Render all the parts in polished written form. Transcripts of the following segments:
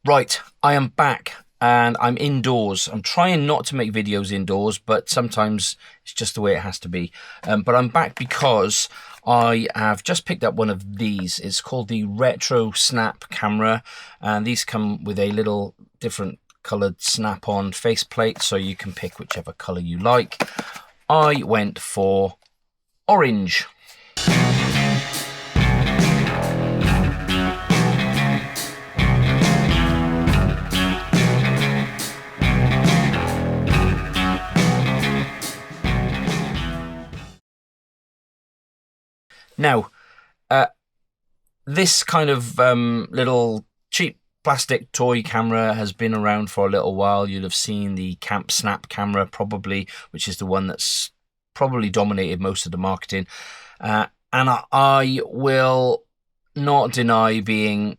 Right, I am back and I'm indoors. I'm trying not to make videos indoors, but sometimes it's just the way it has to be. But I'm back because I have just picked up one of these. It's called the RetroSnap camera, and these come with a little different coloured snap-on faceplate, so you can pick whichever colour you like. I went for orange. Now, this kind of little cheap plastic toy camera has been around for a little while. You'll have seen the Camp Snap camera probably, which is the one that's probably dominated most of the marketing. And I will not deny being,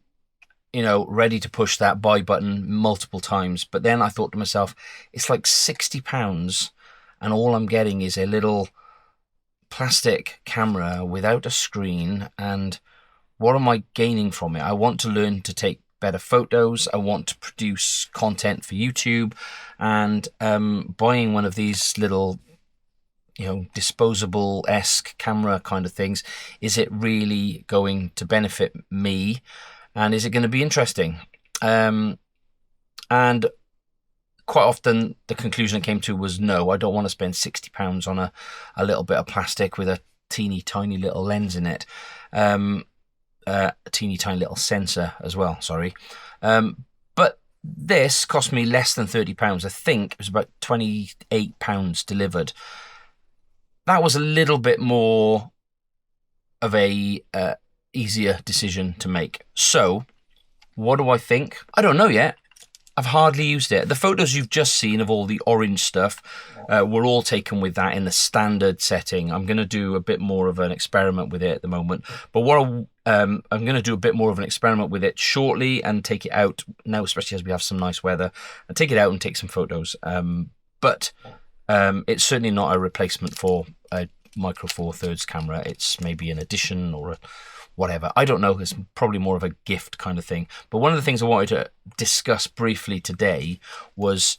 ready to push that buy button multiple times. But then I thought to myself, it's like £60 and all I'm getting is a little plastic camera without a screen, and what am I gaining from it? I want to learn to take better photos. I want to produce content for YouTube, and buying one of these little disposable-esque camera kind of things, is it really going to benefit me, and is it going to be interesting? And quite often the conclusion I came to was no, I don't want to spend £60 on a little bit of plastic with a teeny tiny little lens in it. A teeny tiny little sensor as well, sorry. But this cost me less than £30. I think it was about £28 delivered. That was a little bit more of a easier decision to make. So what do I think? I don't know yet. I've hardly used it. The photos you've just seen of all the orange stuff were all taken with that in the standard setting. I'm going to do a bit more of an experiment with it at the moment. But I'm going to do a bit more of an experiment with it shortly and take it out now, especially as we have some nice weather, and take it out and take some photos. But it's certainly not a replacement for a Micro Four Thirds camera. It's maybe an addition or whatever. I don't know. It's probably more of a gift kind of thing. But one of the things I wanted to discuss briefly today was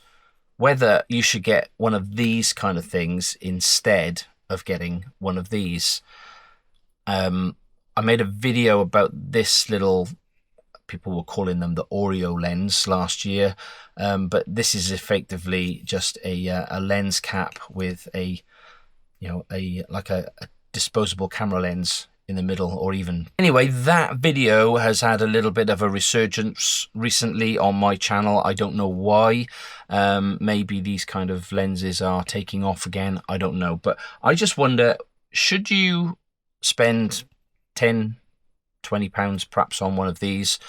whether you should get one of these kind of things instead of getting one of these. I made a video about this little, people were calling them the Oreo lens last year, but this is effectively just a lens cap with a disposable camera lens in the middle, or even. Anyway, that video has had a little bit of a resurgence recently on my channel. I don't know why. Maybe these kind of lenses are taking off again. I don't know. But I just wonder, should you spend £10-20 perhaps on one of these,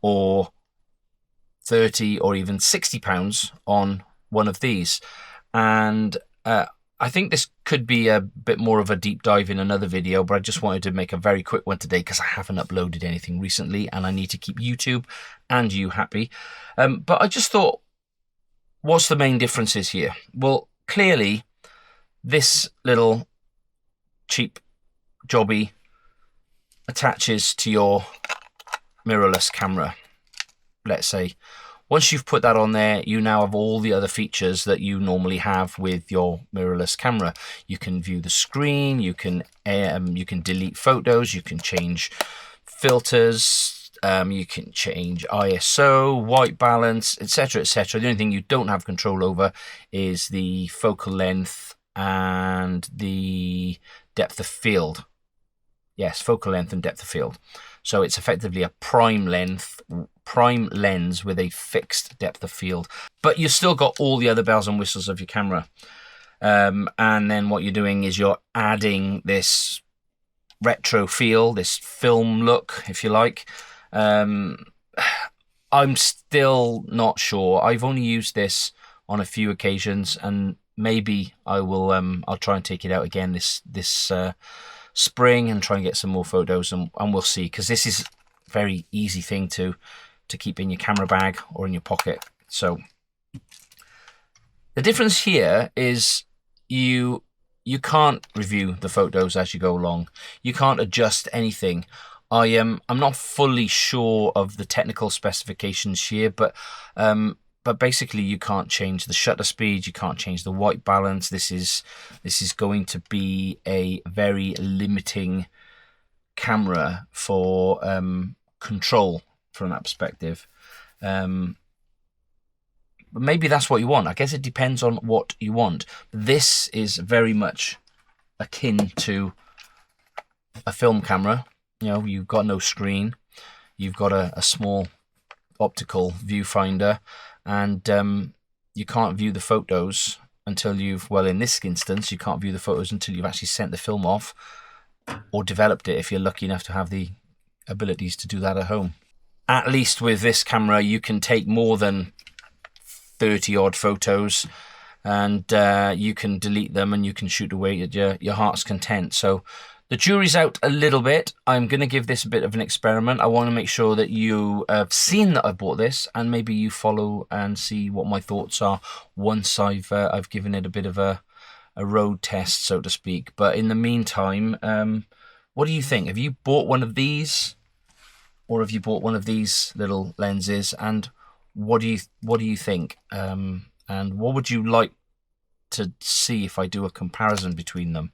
or £30 or even £60 on one of these? And I think this could be a bit more of a deep dive in another video, but I just wanted to make a very quick one today because I haven't uploaded anything recently and I need to keep YouTube and you happy. But I just thought, what's the main differences here? Well, clearly this little cheap jobby attaches to your mirrorless camera, let's say. Once you've put that on there, you now have all the other features that you normally have with your mirrorless camera. You can view the screen, you can delete photos, you can change filters, you can change ISO, white balance, etc., etc. The only thing you don't have control over is the focal length and the depth of field. Yes, focal length and depth of field. So it's effectively a prime lens with a fixed depth of field. But you've still got all the other bells and whistles of your camera. And then what you're doing is you're adding this retro feel, this film look, if you like. I'm still not sure. I've only used this on a few occasions, and maybe I will. I'll try and take it out again this spring and try and get some more photos, and we'll see, because this is a very easy thing to keep in your camera bag or in your pocket. So the difference here is you can't review the photos as you go along. You can't adjust anything. I'm not fully sure of the technical specifications here, but basically you can't change the shutter speed, you can't change the white balance. This is going to be a very limiting camera for control from that perspective. But maybe that's what you want. I guess it depends on what you want. This is very much akin to a film camera. You know, you've got no screen, you've got a small optical viewfinder, and you can't view the photos until you've, well, in this instance, you can't view the photos until you've actually sent the film off or developed it, if you're lucky enough to have the abilities to do that at home. At least with this camera, you can take more than 30 odd photos, and you can delete them and you can shoot away at your heart's content. So the jury's out a little bit. I'm going to give this a bit of an experiment. I want to make sure that you have seen that I bought this, and maybe you follow and see what my thoughts are once I've given it a bit of a road test, so to speak. But in the meantime, what do you think? Have you bought one of these, or have you bought one of these little lenses? And what do you think? And what would you like to see if I do a comparison between them?